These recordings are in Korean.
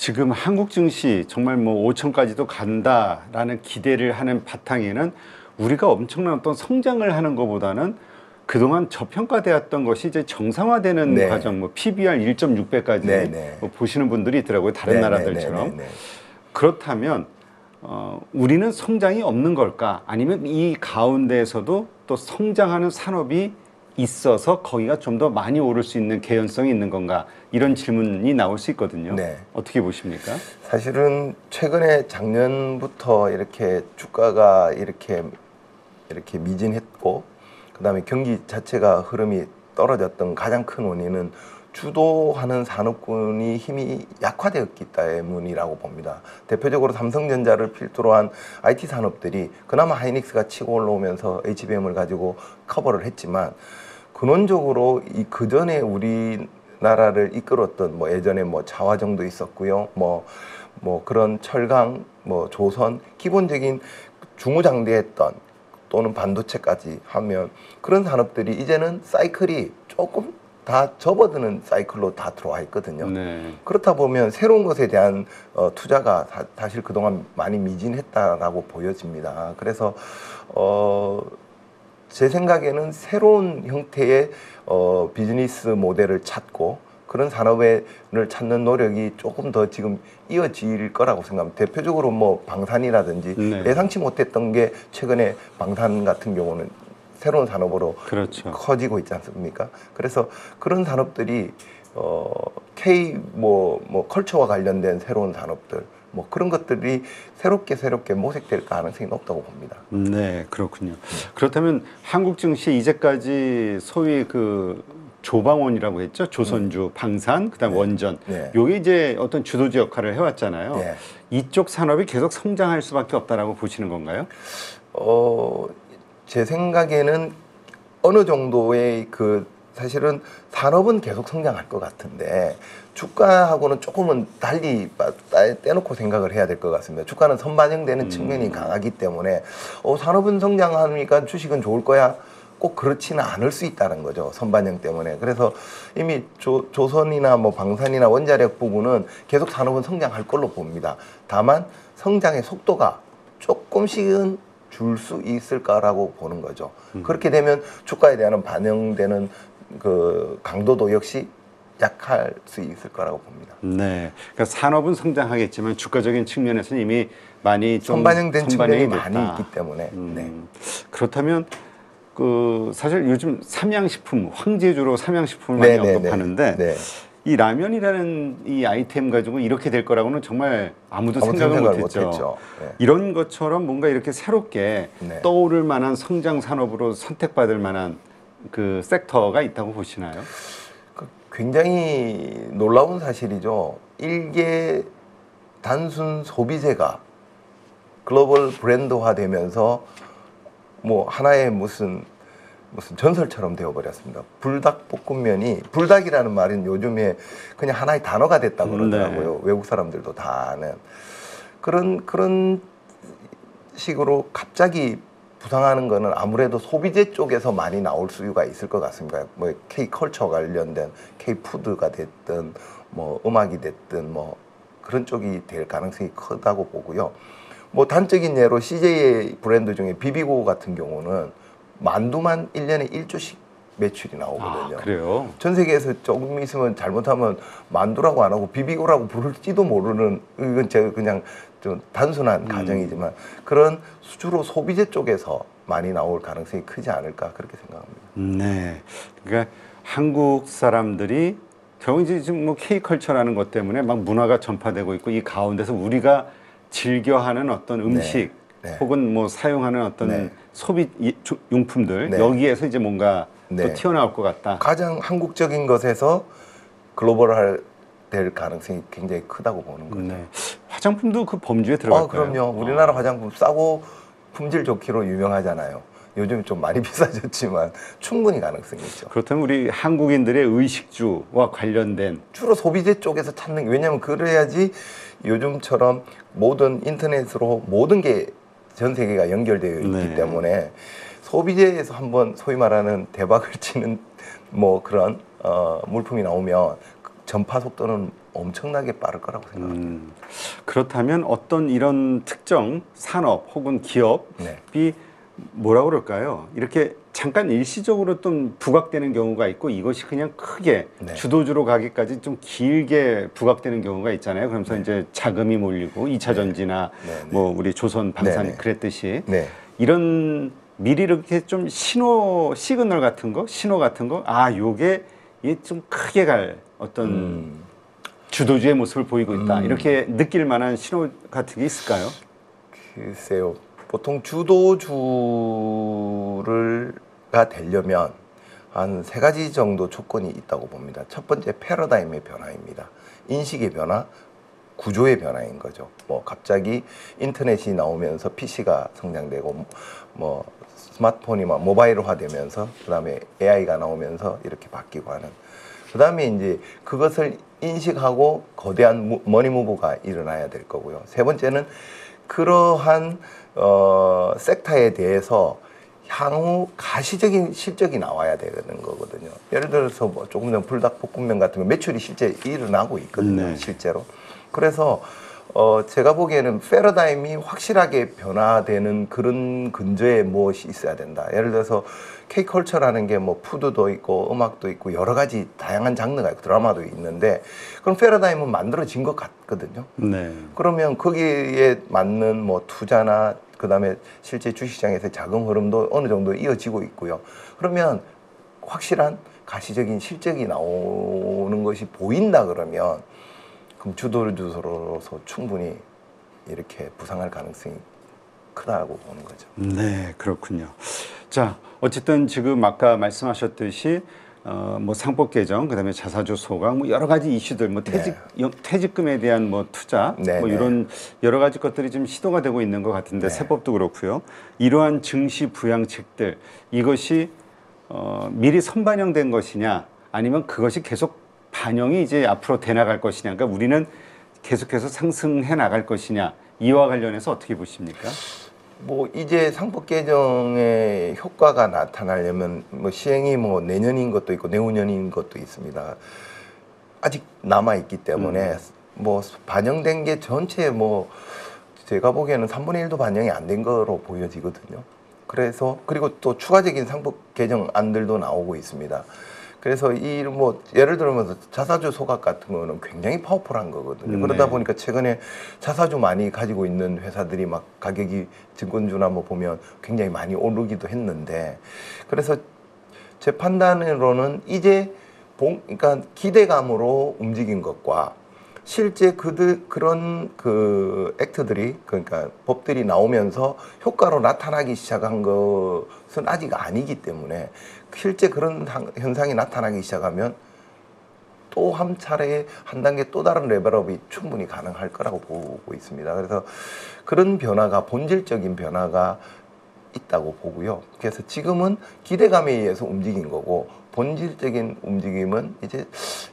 지금 한국 증시 정말 뭐 5천까지도 간다라는 기대를 하는 바탕에는 우리가 엄청난 어떤 성장을 하는 것보다는 그동안 저평가되었던 것이 이제 정상화되는 네. 과정, 뭐 PBR 1.6배까지 네. 뭐 보시는 분들이 있더라고요. 다른 나라들처럼. 그렇다면 우리는 성장이 없는 걸까? 아니면 이 가운데에서도 또 성장하는 산업이 있어서 거기가 좀 더 많이 오를 수 있는 개연성이 있는 건가? 이런 질문이 나올 수 있거든요. 네. 어떻게 보십니까? 사실은 최근에 작년부터 이렇게 주가가 이렇게 미진했고, 그다음에 경기 자체가 흐름이 떨어졌던 가장 큰 원인은 주도하는 산업군이 힘이 약화되었기 때문이라고 봅니다. 대표적으로 삼성전자를 필두로 한 IT 산업들이 그나마 하이닉스가 치고 올라오면서 HBM을 가지고 커버를 했지만, 근원적으로 이 그전에 우리나라를 이끌었던 뭐 예전에 뭐 자화정도 있었고요. 뭐 그런 철강, 뭐 조선, 기본적인 중후장대했던 또는 반도체까지 하면 그런 산업들이 이제는 사이클이 조금 다 접어드는 사이클로 다 들어와 있거든요. 네. 그렇다 보면 새로운 것에 대한 투자가 사실 그동안 많이 미진했다라고 보여집니다. 그래서 제 생각에는 새로운 형태의 비즈니스 모델을 찾고 그런 산업을 찾는 노력이 조금 더 지금 이어질 거라고 생각합니다. 대표적으로 뭐 방산이라든지 네. 예상치 못했던 게 최근에 방산 같은 경우는 새로운 산업으로 그렇죠. 커지고 있지 않습니까? 그래서 그런 산업들이 K 컬처와 관련된 새로운 산업들 뭐 그런 것들이 새롭게 모색될 가능성이 높다고 봅니다. 네, 그렇군요. 그렇다면 한국 증시 이제까지 소위 그 조방원이라고 했죠. 조선주, 방산, 그다음 원전. 요게 이제 어떤 주도주 역할을 해왔잖아요. 네. 이쪽 산업이 계속 성장할 수밖에 없다라고 보시는 건가요? 제 생각에는 어느 정도의 사실은 산업은 계속 성장할 것 같은데 주가하고는 조금은 달리 떼놓고 생각을 해야 될 것 같습니다. 주가는 선반영되는 측면이 강하기 때문에 산업은 성장하니까 주식은 좋을 거야. 꼭 그렇지는 않을 수 있다는 거죠. 선반영 때문에. 그래서 이미 조선이나 뭐 방산이나 원자력 부분은 계속 산업은 성장할 걸로 봅니다. 다만 성장의 속도가 조금씩은 줄 수 있을까라고 보는 거죠. 그렇게 되면 주가에 대한 반영되는 그 강도도 역시 약할 수 있을 거라고 봅니다. 네, 그러니까 산업은 성장하겠지만 주가적인 측면에서는 이미 많이 좀 선반영된 측면이 됐다. 많이 있기 때문에. 네. 그렇다면 사실 요즘 삼양식품, 황제주로 삼양식품을 많이 언급하는데 이 라면이라는 이 아이템 가지고 이렇게 될 거라고는 정말 아무도 생각을 못했죠. 네. 이런 것처럼 뭔가 이렇게 새롭게 떠오를 만한 성장 산업으로 선택받을 만한 그 섹터가 있다고 보시나요? 굉장히 놀라운 사실이죠. 일개 단순 소비재가 글로벌 브랜드화되면서 뭐 하나의 무슨 전설처럼 되어버렸습니다. 불닭볶음면이, 불닭이라는 말은 요즘에 그냥 하나의 단어가 됐다고 그러더라고요. 외국 사람들도 다 아는. 그런 식으로 갑자기 부상하는 거는 아무래도 소비재 쪽에서 많이 나올 수가 있을 것 같습니다. 뭐 K컬처 관련된 K푸드가 됐든 뭐 음악이 됐든 뭐 그런 쪽이 될 가능성이 크다고 보고요. 뭐 단적인 예로 CJ 브랜드 중에 비비고 같은 경우는 만두만 1년에 1조씩 매출이 나오거든요. 아, 그래요? 전 세계에서 조금 있으면 잘못하면 만두라고 안 하고 비비고라고 부를지도 모르는, 이건 제가 그냥 좀 단순한 가정이지만 그런 주로 소비재 쪽에서 많이 나올 가능성이 크지 않을까 그렇게 생각합니다. 네, 그러니까 한국 사람들이 결국 이제 지금 뭐 K컬처라는 것 때문에 막 문화가 전파되고 있고 이 가운데서 우리가 즐겨하는 어떤 음식 혹은 뭐 사용하는 어떤 소비 용품들 여기에서 이제 뭔가 또 튀어나올 것 같다. 가장 한국적인 것에서 글로벌 될 가능성이 굉장히 크다고 보는 거죠. 화장품도 그 범주에 들어갈까요? 그럼요. 우리나라 화장품 싸고 품질 좋기로 유명하잖아요. 요즘 좀 많이 비싸졌지만 충분히 가능성이 있죠. 그렇다면 우리 한국인들의 의식주와 관련된 주로 소비재 쪽에서 찾는 게, 왜냐하면 그래야지 요즘처럼 모든 인터넷으로 모든 게 전 세계가 연결되어 있기 때문에 소비재에서 한번 소위 말하는 대박을 치는 뭐 그런 물품이 나오면 전파 속도는 엄청나게 빠를 거라고 생각합니다. 그렇다면 어떤 이런 특정 산업 혹은 기업이 네. 뭐라 그럴까요? 이렇게 잠깐 일시적으로 좀 부각되는 경우가 있고 이것이 그냥 크게 네. 주도주로 가기까지 좀 길게 부각되는 경우가 있잖아요. 그러면서 이제 자금이 몰리고 2차 전지나 뭐 우리 조선 방산 그랬듯이 이런 미리 이렇게 좀 시그널 같은 거, 신호 같은 거, 아, 요게 이게 좀 크게 갈 어떤 주도주의 모습을 보이고 있다. 이렇게 느낄 만한 신호 같은 게 있을까요? 글쎄요. 보통 주도주가 되려면 한 3가지 정도 조건이 있다고 봅니다. 첫 번째, 패러다임의 변화입니다. 인식의 변화, 구조의 변화인 거죠. 뭐 갑자기 인터넷이 나오면서 PC가 성장되고 뭐 스마트폰이 막 모바일화되면서 그다음에 AI가 나오면서 이렇게 바뀌고 하는. 그다음에 이제 그것을 인식하고 거대한 머니무브가 일어나야 될 거고요. 세 번째는 그러한 섹터에 대해서 향후 가시적인 실적이 나와야 되는 거거든요. 예를 들어서 뭐 조금 전 불닭볶음면 같은 거 매출이 실제 일어나고 있거든요. 실제로. 그래서 제가 보기에는 패러다임이 확실하게 변화되는 그런 근저에 무엇이 있어야 된다. 예를 들어서 K컬처라는 게 뭐 푸드도 있고 음악도 있고 여러 가지 다양한 장르가 있고 드라마도 있는데 그럼 패러다임은 만들어진 것 같거든요. 그러면 거기에 맞는 뭐 투자나 그다음에 실제 주식시장에서의 자금 흐름도 어느 정도 이어지고 있고요. 그러면 확실한 가시적인 실적이 나오는 것이 보인다 그러면 그럼 주도주로서 충분히 이렇게 부상할 가능성이 크다고 보는 거죠. 네, 그렇군요. 자, 어쨌든 지금 아까 말씀하셨듯이 뭐 상법 개정, 그다음에 자사주 소각, 뭐 여러 가지 이슈들, 뭐 퇴직금에 대한 뭐 투자, 뭐 이런 여러 가지 것들이 좀 시도가 되고 있는 것 같은데 세법도 그렇고요. 이러한 증시 부양책들 이것이 미리 선반영된 것이냐, 아니면 그것이 계속 반영이 이제 앞으로 돼 나갈 것이냐, 그러니까 우리는 계속해서 상승해 나갈 것이냐, 이와 관련해서 어떻게 보십니까? 뭐 이제 상법 개정의 효과가 나타나려면 뭐 시행이 뭐 내년인 것도 있고 내후년인 것도 있습니다. 아직 남아 있기 때문에 뭐 반영된 게 전체 뭐 제가 보기에는 3분의 1도 반영이 안 된 거로 보여지거든요. 그래서 그리고 또 추가적인 상법 개정안들도 나오고 있습니다. 그래서 이 뭐 예를 들면 자사주 소각 같은 거는 굉장히 파워풀한 거거든요. 그러다 보니까 최근에 자사주 많이 가지고 있는 회사들이 막 가격이 증권주나 뭐 보면 굉장히 많이 오르기도 했는데, 그래서 제 판단으로는 이제 그러니까 기대감으로 움직인 것과 실제 그런 그 액트들이, 그러니까 법들이 나오면서 효과로 나타나기 시작한 것은 아직 아니기 때문에 실제 그런 현상이 나타나기 시작하면 또 한 차례 한 단계 또 다른 레벨업이 충분히 가능할 거라고 보고 있습니다. 그래서 그런 변화가, 본질적인 변화가 있다고 보고요. 그래서 지금은 기대감에 의해서 움직인 거고 본질적인 움직임은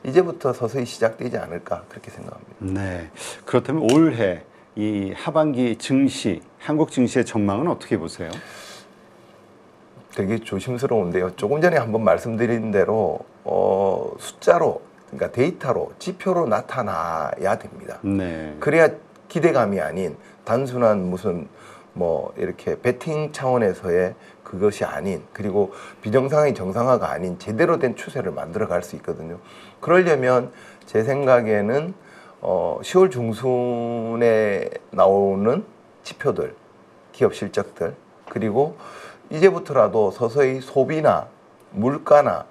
이제부터 서서히 시작되지 않을까 그렇게 생각합니다. 네. 그렇다면 올해 이 하반기 증시, 한국 증시의 전망은 어떻게 보세요? 되게 조심스러운데요. 조금 전에 한번 말씀드린 대로 숫자로, 그러니까 데이터로, 지표로 나타나야 됩니다. 그래야 기대감이 아닌 단순한 무슨 뭐 이렇게 베팅 차원에서의 그것이 아닌, 그리고 비정상의 정상화가 아닌 제대로 된 추세를 만들어 갈 수 있거든요. 그러려면 제 생각에는 10월 중순에 나오는 지표들, 기업 실적들, 그리고 이제부터라도 서서히 소비나 물가나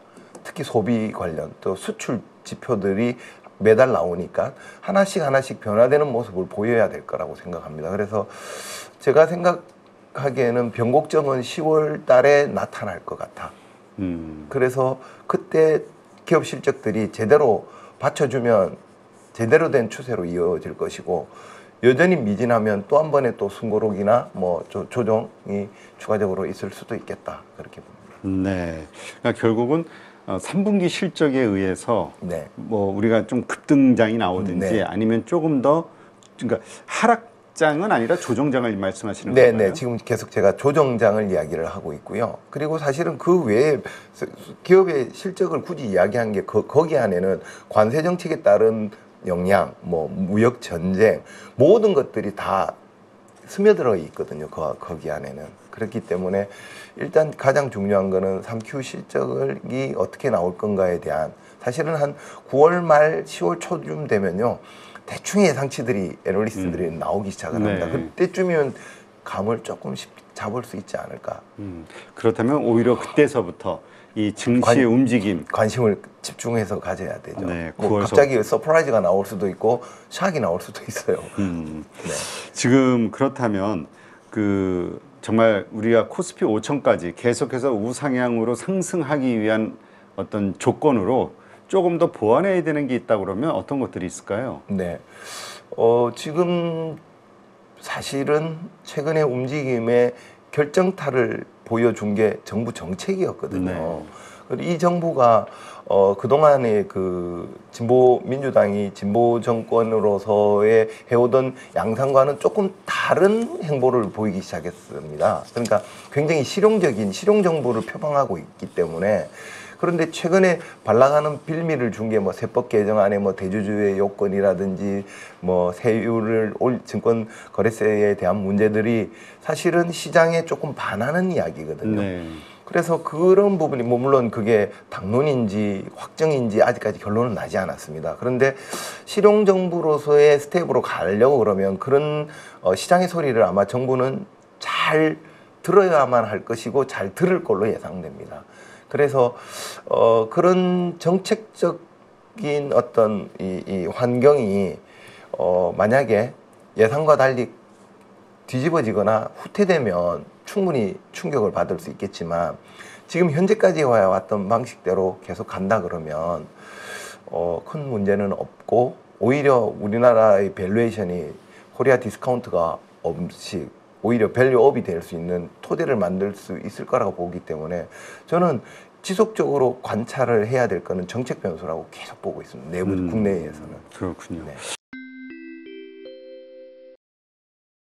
특히 소비 관련 또 수출 지표들이 매달 나오니까 하나씩 변화되는 모습을 보여야 될 거라고 생각합니다. 그래서 제가 생각하기에는 변곡점은 10월 달에 나타날 것 같아. 그래서 그때 기업 실적들이 제대로 받쳐주면 제대로 된 추세로 이어질 것이고, 여전히 미진하면 또 한 번의 또 숨고르기나 뭐 조정이 추가적으로 있을 수도 있겠다, 그렇게 봅니다. 네, 그러니까 결국은 3분기 실적에 의해서 뭐 우리가 좀 급등장이 나오든지 아니면 조금 더, 그러니까 하락장은 아니라 조정장을 말씀하시는 건가요? 네, 지금 계속 제가 조정장을 이야기를 하고 있고요. 그리고 사실은 그 외에 기업의 실적을 굳이 이야기한 게 거기 안에는 관세 정책에 따른 역량, 뭐 무역 전쟁 모든 것들이 다 스며들어 있거든요. 거기 안에는. 그렇기 때문에 일단 가장 중요한 거는 3Q 실적이 어떻게 나올 건가에 대한 사실은 한 9월 말 10월 초쯤 되면요. 대충의 예상치들이 애널리스트들이 나오기 시작을 합니다. 네. 그때쯤이면 감을 조금씩 잡을 수 있지 않을까. 그렇다면 오히려 그때서부터 이 증시의 움직임 관심을 집중해서 가져야 되죠. 네, 뭐 9월서 갑자기 서프라이즈가 나올 수도 있고 샥이 나올 수도 있어요. 네. 지금 그렇다면 그 정말 우리가 코스피 5천까지 계속해서 우상향으로 상승하기 위한 어떤 조건으로 조금 더 보완해야 되는 게 있다 그러면 어떤 것들이 있을까요? 네. 지금 사실은 최근의 움직임의 결정타를 보여준 게 정부 정책이었거든요. 그리고 이 정부가 그동안의 그 진보 민주당이 진보 정권으로서의 해오던 양상과는 조금 다른 행보를 보이기 시작했습니다. 그러니까 굉장히 실용 정부를 표방하고 있기 때문에 그런데 최근에 발라가는 빌미를 준 게 뭐 세법 개정안에 뭐 대주주의 요건이라든지 뭐 세율을 증권 거래세에 대한 문제들이 사실은 시장에 조금 반하는 이야기거든요. 네. 그래서 그런 부분이 뭐 물론 그게 당론인지 확정인지 아직까지 결론은 나지 않았습니다. 그런데 실용 정부로서의 스텝으로 가려고 그러면 그런 시장의 소리를 아마 정부는 잘 들어야만 할 것이고 잘 들을 걸로 예상됩니다. 그래서 그런 정책적인 어떤 이 환경이 만약에 예상과 달리 뒤집어지거나 후퇴되면 충분히 충격을 받을 수 있겠지만 지금 현재까지 왔던 방식대로 계속 간다 그러면 큰 문제는 없고 오히려 우리나라의 밸류에이션이 코리아 디스카운트가 없이 오히려 밸류업이 될 수 있는 토대를 만들 수 있을 거라고 보기 때문에 저는 지속적으로 관찰을 해야 될 거는 정책 변수라고 계속 보고 있습니다. 내부 국내에서는. 그렇군요. 네.